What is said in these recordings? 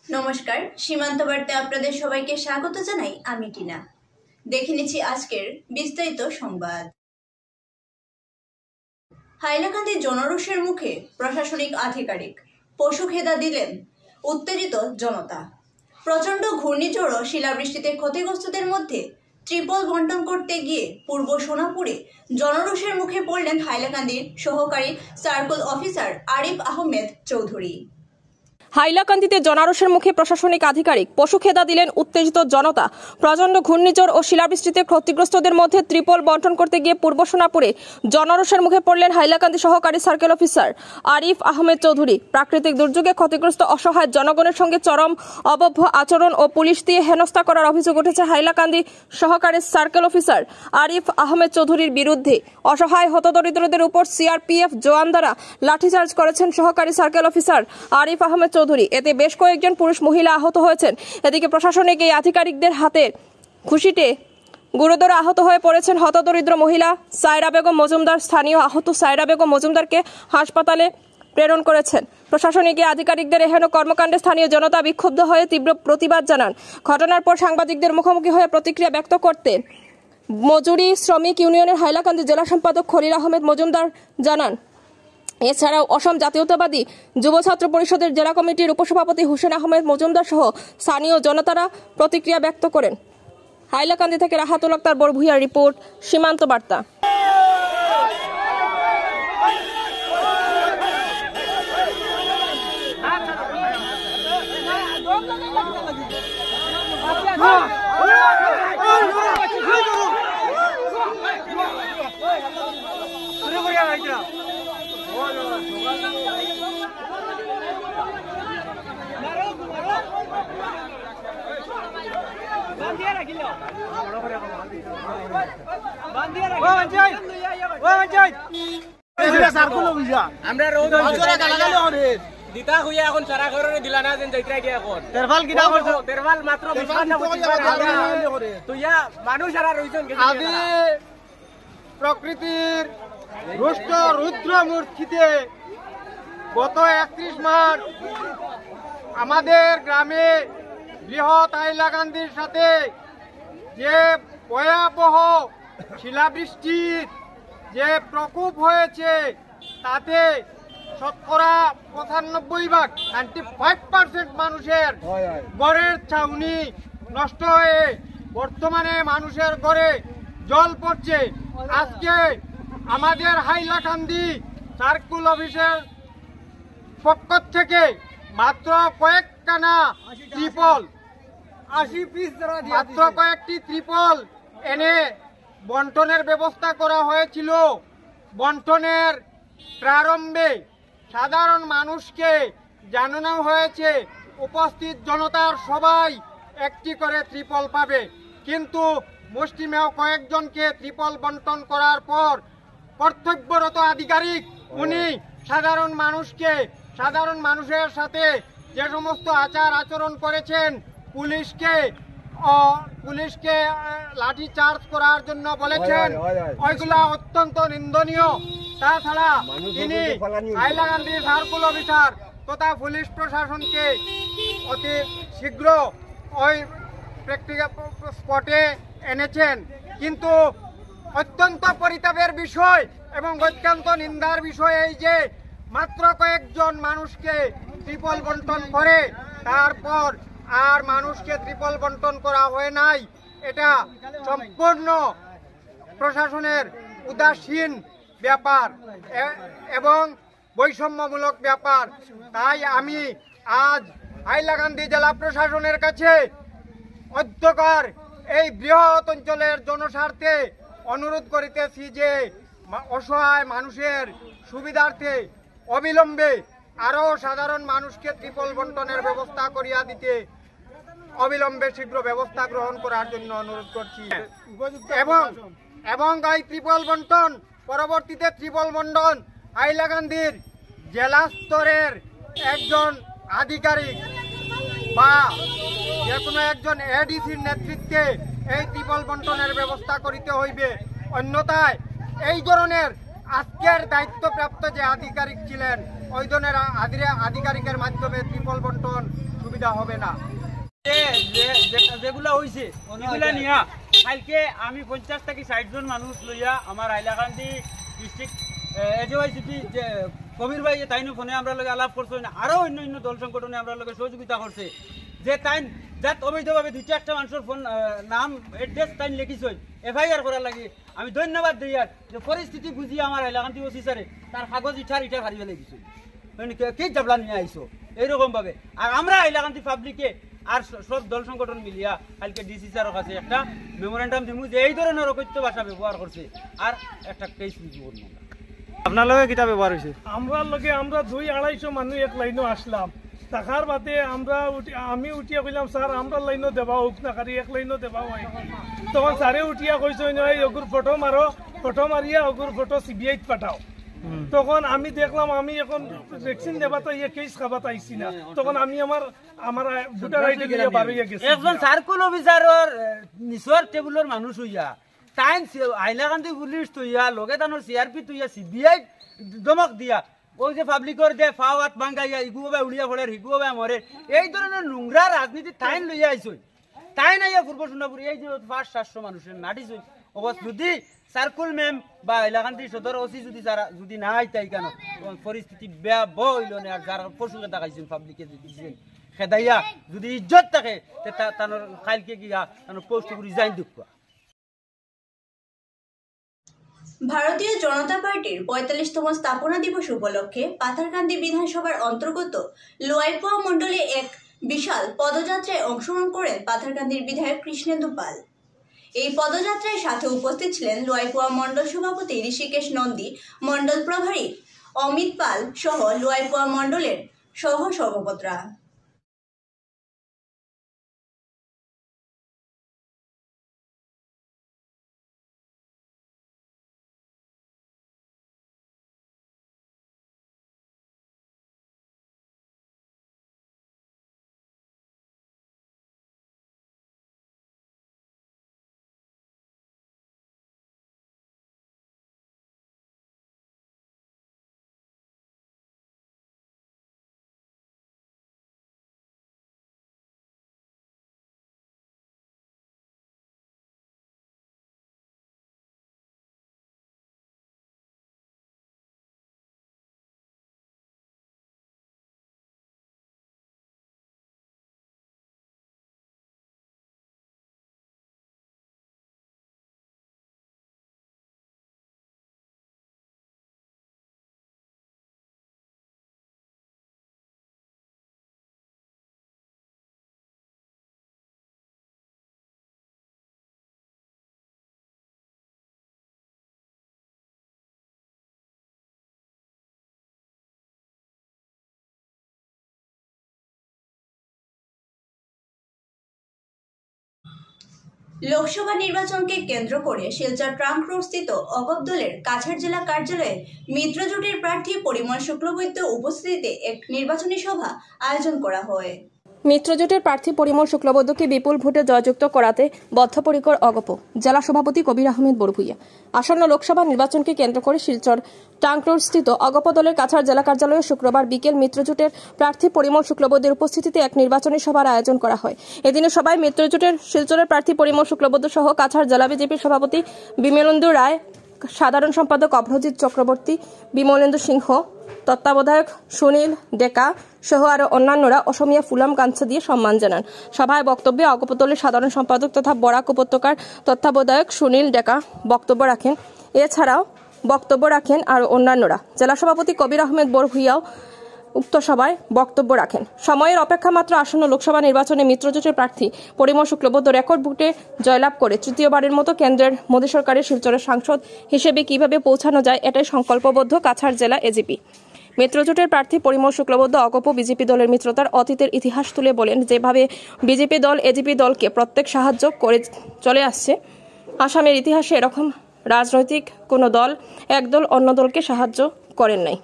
নমস্কার, সীমান্ত বার্তায় আপনাদের সবাইকে স্বাগত জানাই। আমি টিনা। দেখে নিচ্ছি আজকের বিস্তারিত সংবাদ। হাইলাকান্দি জনরোষের মুখে প্রশাসনিক আধিকারিক, পশু খেদা দিলেন উত্তেজিত জনতা। প্রচণ্ড ঘূর্ণিঝড় ও শিলাবৃষ্টিতে ক্ষতিগ্রস্তদের মধ্যে ত্রিপল বন্টন করতে গিয়ে পূর্ব সোনাপুরে জনরোষের মুখে পড়লেন হাইলাকান্দির সহকারী সার্কেল অফিসার আরিফ আহমেদ চৌধুরী। হাইলাকান্দিতে জনারোষের মুখে প্রশাসনিক আধিকারিক, পশু খেদা দিলেন উত্তেজিত জনতা। প্রচণ্ড ঘূর্ণিঝড় ও শিলাবৃষ্টিতে ক্ষতিগ্রস্তদের মধ্যে ত্রিপল বন্টন করতে গিয়ে পূর্ব সোনাপুরে জনারোষের মুখে পড়লেন হাইলাকান্দি সহকারী সার্কেল অফিসার আরিফ আহমেদ চৌধুরী। প্রাকৃতিক দুর্যোগে ক্ষতিগ্রস্ত অসহায় জনগণের সঙ্গে চরম অবব্য আচরণ ও পুলিশ দিয়ে হেনস্থা করার অভিযোগ উঠেছে হাইলাকান্দি সহকারী সার্কেল অফিসার আরিফ আহমেদ চৌধুরীর বিরুদ্ধে। অসহায় হতদরিদ্রদের উপর সিআরপিএফ জওয়ান দ্বারা লাঠিচার্জ করেছেন সহকারী সার্কেল অফিসার আরিফ আহমেদ চৌধুরী। এতে বেশ কয়েকজন পুরুষ মহিলা আহত হয়েছেন। এদিকে প্রশাসনিক এই আধিকারিকদের হাতে খুশিতে গুরুতর আহত হয়ে পড়েছেন হতদরিদ্র মহিলা সায়রা বেগম মজুমদার। স্থানীয় আহত সায়রা বেগম মজুমদারকে হাসপাতালে প্রেরণ করেছেন। প্রশাসনিক এই আধিকারিকদের এহেন কর্মকাণ্ডে স্থানীয় জনতা বিক্ষুব্ধ হয়ে তীব্র প্রতিবাদ জানান। ঘটনার পর সাংবাদিকদের মুখোমুখি হয়ে প্রতিক্রিয়া ব্যক্ত করতে মজুরি শ্রমিক ইউনিয়নের হাইলাকান্দি জেলা সম্পাদক খলিল আহমেদ মজুমদার জানান। এছাড়াও অসম জাতীয়তাবাদী যুব ছাত্র পরিষদের জেলা কমিটির উপসভাপতি হুসেন আহমেদ মজুমদার সহ স্থানীয় জনতারা প্রতিক্রিয়া ব্যক্ত করেন। হাইলাকান্দি থেকে রাহাতুল আক্তার বড়ভূঁইয়ার রিপোর্ট, সীমান্ত বার্তা। প্রকৃতির রুষ্ট রুদ্র মূর্তিতে গত 31 মার্চ আমাদের গ্রামে বৃহৎ হাইলাকান্দির সাথে যে ভয়াবহ শিলাবৃষ্টির যে প্রকোপ হয়েছে তাতে শতকরা 95% 95% মানুষের ঘরের ছাউনি নষ্ট হয়ে বর্তমানে মানুষের ঘরে জল পড়ছে। আজকে আমাদের হাইলাকান্দি সার্কুল অফিসের পক্ষ থেকে মাত্র কয়েকখানা ত্রিপল, 80 পিস মাত্র কয়েকটি ত্রিপল এনে বন্টনের ব্যবস্থা করা হয়েছিল। বন্টনের প্রারম্ভে সাধারণ মানুষকে জানানো হয়েছে উপস্থিত জনতার সবাই একটি করে ত্রিপল পাবে, কিন্তু মুষ্টিমেয় কয়েকজনকে ত্রিপল বন্টন করার পর কর্তব্যরত আধিকারিক উনি সাধারণ মানুষের সাথে যে সমস্ত আচার আচরণ করেছেন, পুলিশকে লাঠি চার্জ করার জন্য বলেছেন, ওইগুলা অত্যন্ত নিন্দনীয়। তাছাড়া তিনি হাইলাকান্দি সার্কুল অফিসার তথা পুলিশ প্রশাসনকে অতি শীঘ্র ওই প্র্যাকটিক্যাল স্পটে এনেছেন, কিন্তু অত্যন্ত পরিতাপের বিষয় এবং অত্যন্ত নিন্দার বিষয় এই যে মাত্র কয়েকজন মানুষকে ত্রিপল বন্টন করে তারপর আর মানুষকে ত্রিপল বন্টন করা হয় নাই। এটা সম্পূর্ণ প্রশাসনের উদাসীন ব্যাপার এবং বৈষম্যমূলক ব্যাপার। তাই আমি আজ হাইলাকান্দি জেলা প্রশাসনের কাছে অধ্যকার এই বৃহৎ অঞ্চলের জনস্বার্থে অনুরোধ করিতেছি যে অসহায় মানুষের সুবিধার্থে অবিলম্বে আরও সাধারণ মানুষকে ত্রিপল বন্টনের ব্যবস্থা করিয়া দিতে অবিলম্বে শীঘ্র ব্যবস্থা গ্রহণ করার জন্য অনুরোধ করছি। এবং এই ত্রিপল বন্টন পরবর্তীতে ত্রিপল বন্টন হাইলাকান্দির জেলা স্তরের একজন আধিকারিক বা যে কোনো একজন এডিসির নেতৃত্বে এই ত্রিপল বন্টনের ব্যবস্থা করিতে হইবে। অন্যথায় এই ধরনের আজকের দায়িত্বপ্রাপ্ত যে আধিকারিক ছিলেন ওই ধরনের আধিকারিকের মাধ্যমে ত্রিপল বন্টন সুবিধা অসুবিধা হবে না। যেগুলা হয়েছে এগুলা নিয়া কালকে আমি 50 থেকে 60 জন মানুষ লইয়া আমার হাইলাকান্দি ডিস্ট্রিক্ট এজওয়াইসিটি যে কবির ভাই তাইনো ফোনে আমরা লগে আলাপ করছো, আরো অন্য দল সংগঠনে আমরা লগে সহযোগিতা করছে যে তাই যাত অবৈধভাবে 2-4টা মানুষের ফোন নাম এড্রেস তাই লিখিছ এফআইআর করার লাগে আমি ধন্যবাদ দিই। আর যে পরিস্থিতি বুঝিয়ে আমার হাইলাকান্দি ওসি স্যারে তার কাগজ ইটার হারিয়ে লেগেছে কি জাবলা নিয়ে আইসো এইরকম ভাবে। আর আমরা হাইলাকান্দি পাবলিকে আর সব দল সংগঠন মিলিয়া কালকে ডিসি স্যারের কাছে একটা মেমোরেন্ডাম দিব যে এই ধরনের অকথ্য ভাষা ব্যবহার করছে আর একটা কেস রিভিউ করব। আপনার লগে কিটা ব্যবহার হয়েছে? আমরা 200-250 মানুষ এক লাইনও আসলাম, টাকার বাদে আমি উঠিয়া কইলাম স্যার আমরা লাইনও দেওয়া হোক না, কারি এক লাইনও দেওয়া হয়। তখন স্যারে উঠিয়া কইছে ওগুর ফটো মারো, ফটো মারিয়া ওগুর ফটো সিবিআই পাঠাও। তখন আমি দেখলাম আমি এখন ভ্যাকসিন দেবাতে কেস খাবাতে আইছি না, তখন আমি আমার ভোটার আইডি দিয়ে বাড়িয়ে গেছি। একজন সার্কুল অফিসারের নিচর টেবুলের মানুষ হইয়া টাইম হাইলাকান্দি পুলিশ তুইয়া লগে তানোর সিআরপি তুইয়া সিবিআই দমক দিয়া ওই যে পাবলিকর যে ফাও হাত ভাঙ্গাইয়া ইগুবা উড়িয়া পড়ে হিগুবা মরে এই ধরনের নোংরা রাজনীতি টাইম লইয়া আইসই তাই নাইয়া পূর্ব সোনাপুর এই যে 500-700 মানুষের নাটিছই অবশ্য যদি সার্কুল ম্যাম বা হাইলাকান্দি সদর ওসি যদি না আইতাই কেন পরিস্থিতি বেয়া বইল না। আর যারা পশুকে দেখাইছেন পাবলিকে দিয়েছেন খেদাইয়া যদি ইজ্জত থাকে তার কালকে গিয়া তার পোস্ট রিজাইন দুঃখ। ভারতীয় জনতা পার্টির 45তম স্থাপনা দিবস উপলক্ষে পাথারকান্দি বিধানসভার অন্তর্গত লোয়াইপোয়া মণ্ডলে এক বিশাল পদযাত্রায় অংশগ্রহণ করেন পাথারকান্দির বিধায়ক কৃষ্ণেন্দু পাল। এই পদযাত্রায় সাথে উপস্থিত ছিলেন লোয়াইপোয়া মণ্ডল সভাপতি ঋষিকেশ নন্দী, মণ্ডল প্রভারী অমিত পাল সহ লোয়াইপোয়া মণ্ডলের সহ সভাপতিরা। লোকসভা নির্বাচনকে কেন্দ্র করে শিলচর ট্রাঙ্ক রোডস্থিত অগপ দলের কাছাড় জেলা কার্যালয়ে মিত্রজোটের প্রার্থী পরিমল শুক্লবৈদ্য উপস্থিতিতে এক নির্বাচনী সভা আয়োজন করা হয়। মিত্রজোটের প্রার্থী পরিমল শুক্লবৈদ্যকে বিপুল ভোটে জয়যুক্ত করাতে বদ্ধপরিকর অগপ জেলা সভাপতি কবির আহমেদ বড়ভূইয়া। আসন্ন লোকসভা নির্বাচনকে কেন্দ্র করে শিলচর ট্রাঙ্ক রোডস্থিত অগপ দলের কাছাড় জেলা কার্যালয়ে শুক্রবার বিকেল মিত্রজোটের প্রার্থী পরিমল শুক্লবৈদ্যের উপস্থিতিতে এক নির্বাচনী সভার আয়োজন করা হয়। এদিনের সভায় মিত্রজোটের শিলচরের প্রার্থী পরিমল শুক্লবৈদ্য সহ কাছাড় জেলা বিজেপির সভাপতি বিমলেন্দু রায়, সাধারণ সম্পাদক অভ্রজিৎ চক্রবর্তী, বিমলেন্দু সিংহ, তত্ত্বাবধায়ক সুনীল ডেকা সহ আরো অন্যান্যরা অসমীয়া ফুলাম গামছা দিয়ে সম্মান জানান। সভায় বক্তব্যে অগপ দলের সাধারণ সম্পাদক তথা বরাক উপত্যকার তত্ত্বাবধায়ক সুনীল ডেকা বক্তব্য রাখেন। এছাড়াও বক্তব্য রাখেন আরো অন্যান্যরা। জেলা সভাপতি কবির আহমেদ বড়ভূইয়াও উক্ত সভায় বক্তব্য রাখেন। সময়ের অপেক্ষা মাত্র আসন্ন লোকসভা নির্বাচনে মিত্রজোটের প্রার্থী পরিমল শুক্লবৈদ্য রেকর্ড ভোটে জয়লাভ করে তৃতীয়বারের মতো কেন্দ্রের মোদী সরকারের শিলচরের সাংসদ হিসেবে কিভাবে পৌঁছানো যায় এটাই সংকল্পবদ্ধ কাছাড় জেলা এজিপি। মিত্রজোটের প্রার্থী পরিমল শুক্লবৈদ্য অগপ বিজেপি দলের মিত্রতার অতীতের ইতিহাস তুলে বলেন, যেভাবে বিজেপি দল এজিপি দলকে প্রত্যেক সাহায্য করে চলে আসছে, আসামের ইতিহাসে এরকম রাজনৈতিক কোনো দল এক দল অন্য দলকে সাহায্য করেন নাই।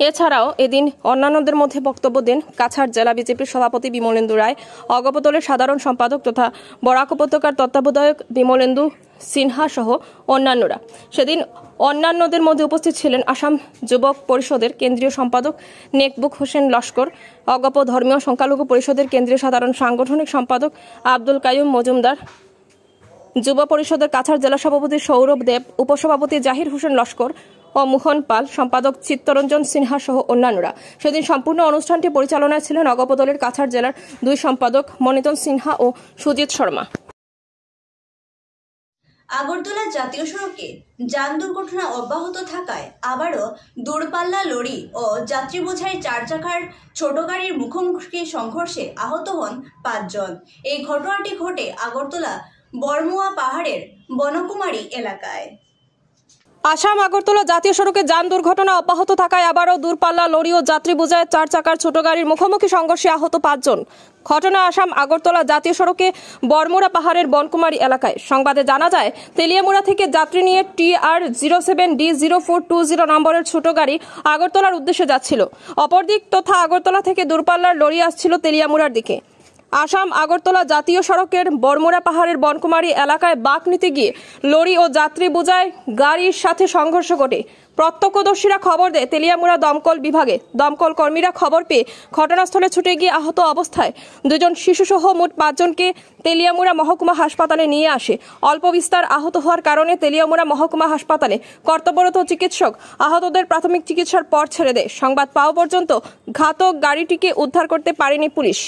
এছাড়াও এদিন অন্যান্যদের মধ্যে বক্তব্য দেন কাছাড় জেলা বিজেপির সভাপতি বিমলেন্দু রায়, অগপদলের সাধারণ সম্পাদক তথা বরাক উপত্যকার তত্ত্বাবধায়ক বিমলেন্দু সিনহা সহ অন্যান্যরা। সেদিন অন্যান্যদের মধ্যে উপস্থিত ছিলেন আসাম যুবক পরিষদের কেন্দ্রীয় সম্পাদক নেকবুক হোসেন লস্কর, অগপ ধর্মীয় সংখ্যালঘু পরিষদের কেন্দ্রীয় সাধারণ সাংগঠনিক সম্পাদক আব্দুল কাইয়ুম মজুমদার, যুব পরিষদের কাছাড় জেলা সভাপতি সৌরভ দেব, উপসভাপতি জাহির হোসেন লস্কর ও মোহন পাল, সম্পাদক চিত্তরঞ্জন সিনহা সহ অন্যান্যরা। সেদিন সম্পূর্ণ অনুষ্ঠানটি পরিচালনায় ছিলেন অগপদলের কাছাড় জেলার 2 সম্পাদক মনিতন সিনহা ও সুজিত শর্মা। আগরতলা জাতীয় সড়কে যান দুর্ঘটনা অব্যাহত থাকায় আবারও দূরপাল্লা লরি ও যাত্রী বোঝাই 4 চাকার ছোট গাড়ির মুখোমুখি সংঘর্ষে আহত হন 5 জন। এই ঘটনাটি ঘটে আগরতলা বরমুয়া পাহাড়ের বনকুমারী এলাকায়। আসাম আগরতলা জাতীয় সড়কে যান দুর্ঘটনা অব্যাহত থাকায় আবারও দূরপাল্লা লরি ও যাত্রী বোঝাই 4 চাকার ছোট গাড়ির মুখোমুখি সংঘর্ষে আহত 5 জন। ঘটনা আসাম আগরতলা জাতীয় সড়কে বরমুড়া পাহাড়ের বনকুমারী এলাকায়। সংবাদে জানা যায়, তেলিয়ামুড়া থেকে যাত্রী নিয়ে TR07D0420 নম্বরের ছোট গাড়ি আগরতলার উদ্দেশ্যে যাচ্ছিল। অপরদিক তথা আগরতলা থেকে দূরপাল্লার লরি আসছিল তেলিয়ামুড়ার দিকে। আসাম আগরতলা জাতীয় সড়কের বরমুড়া পাহাড়ের বনকুমারী এলাকায় বাঁক নিতে গিয়ে লরি ও যাত্রী বোঝাই গাড়ির সাথে সংঘর্ষ ঘটে। প্রত্যক্ষদর্শীরা খবর দেয় তেলিয়ামুড়া দমকল বিভাগে। দমকল কর্মীরা খবর পেয়ে ঘটনাস্থলে ছুটে গিয়ে আহত অবস্থায় 2 জন শিশুসহ মোট 5 জনকে তেলিয়ামুড়া মহকুমা হাসপাতালে নিয়ে আসে। অল্প বিস্তর আহত হওয়ার কারণে তেলিয়ামুড়া মহকুমা হাসপাতালে কর্তব্যরত চিকিৎসক আহতদের প্রাথমিক চিকিৎসার পর ছেড়ে দেয়। সংবাদ পাওয়া পর্যন্ত ঘাতক গাড়িটিকে উদ্ধার করতে পারেনি পুলিশ।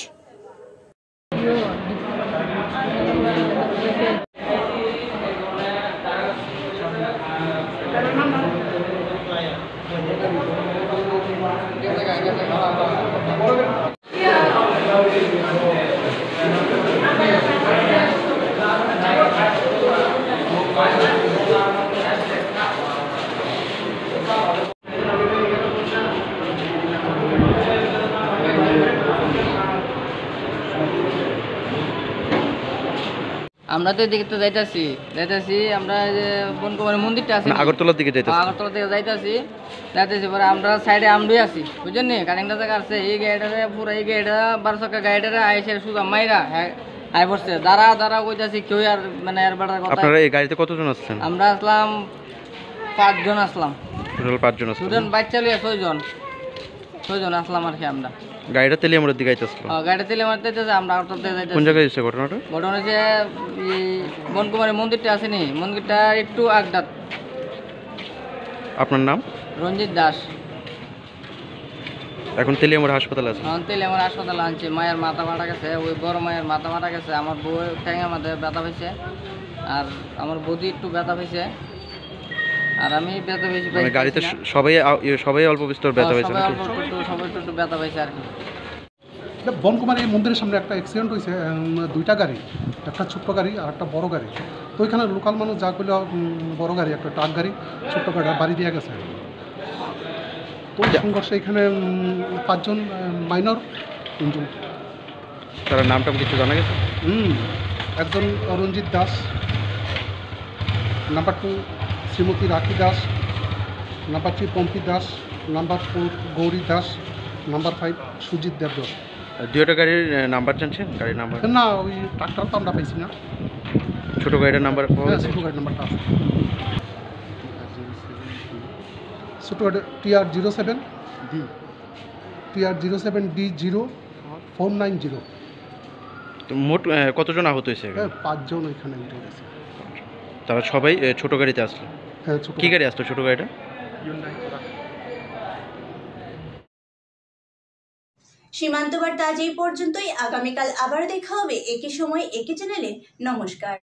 আমরা তো এদিকে তো যাইতাছি আমরা যে বনকুমারী মন্দিরটা আছে আগরতলার দিকে যাইতাছি। আগরতলা থেকে যাইতাছি পরে আমরা সাইডে আমডুই আছি, বুঝছেন নি? কারেন্টটা জায়গা আছে, এই গাড়িটারে পুরো এই গাড়িটা 12 চাকা গাড়িটারে আইসে সুদা মাইরা আই পড়ছে। দাঁড়া কইতাছি কেউ আর মানে এর বেটার কথা। আপনারা এই গাড়িতে কতজন আসছেন? আমরা আসলাম 5 জন আসলাম। টোটাল 5 জন আসছেন। দুজন বাচ্চা লিয়ে 6 জন আসলাম আর কি। আমরা গাড়িটা তেলিয়ামুড়ার দিকে যাইতাছিল। গাড়ি তেলিয়ামুড়া যাইতাছে, আমরা আগরতলা থেকে যাইতাছি। কোন জায়গায় হইছে ঘটনাটা? ঘটনা হচ্ছে বনকুমারী মন্দিরটা আছে নি, মন্দিরটা একটু আগডাত। আপনার নাম? রঞ্জিত দাস। এখন তেলিয়ামুড়া হাসপাতালে আছে। তেলিয়ামুড়া হাসপাতালে আনছে। মায়ের মাথা ফাটা গেছে, ওই বড় মায়ের মাথা ফাটা গেছে। আমার বউ ঠ্যাঙের মাঝে ব্যথা পেয়েছে, আর আমার বৌদি একটু ব্যথা পেয়েছে, আর আমি ব্যথা পেয়েছি। গাড়িতে সবাই অল্প বিস্তর ব্যথা পেয়েছে, সবাই একটু ব্যথা পেয়েছে আর কি। বনকুমারী মন্দিরের সামনে একটা অ্যাক্সিডেন্ট হয়েছে, 2টা গাড়ি, একটা ছোট্ট গাড়ি আর একটা বড় গাড়ি। তো ওইখানে লোকাল মানুষ যা করলে বড় গাড়ি, একটা ট্রাক গাড়ি, ছোট্ট গাড়ি বাড়ি দিয়ে গেছে। তো সংঘর্ষে এখানে 5 জন মাইনর, 3 জন। তার নামটা কিছু জানা গেছে? একজন রঞ্জিত Das, number 2 Shrimati Rakhi Das, number 3 Pompi Das, number 4 Gouri Das, number 5 Sujit Debdar. 2টা গাড়ির নাম্বার জানছেন? গাড়ির নাম্বার না, ওই ট্রাক্টর তো আমরা পাইছি না। ছোট গাড়ির নাম্বার? ছোট গাড়ির নাম্বারটা আছে, ছোট গাড়ি TR07D0490। তো মোট কতজন আহত হয়েছে? 5 জন ওইখানে উঠে গেছে। তারা সবাই ছোট গাড়িতে আসলো? হ্যাঁ, ছোট। কি গাড়ি আসতো ছোট গাড়িটা? সীমান্ত বার্তা আজ এই পর্যন্তই। আগামীকাল আবার দেখা হবে একই সময় একই চ্যানেলে। নমস্কার।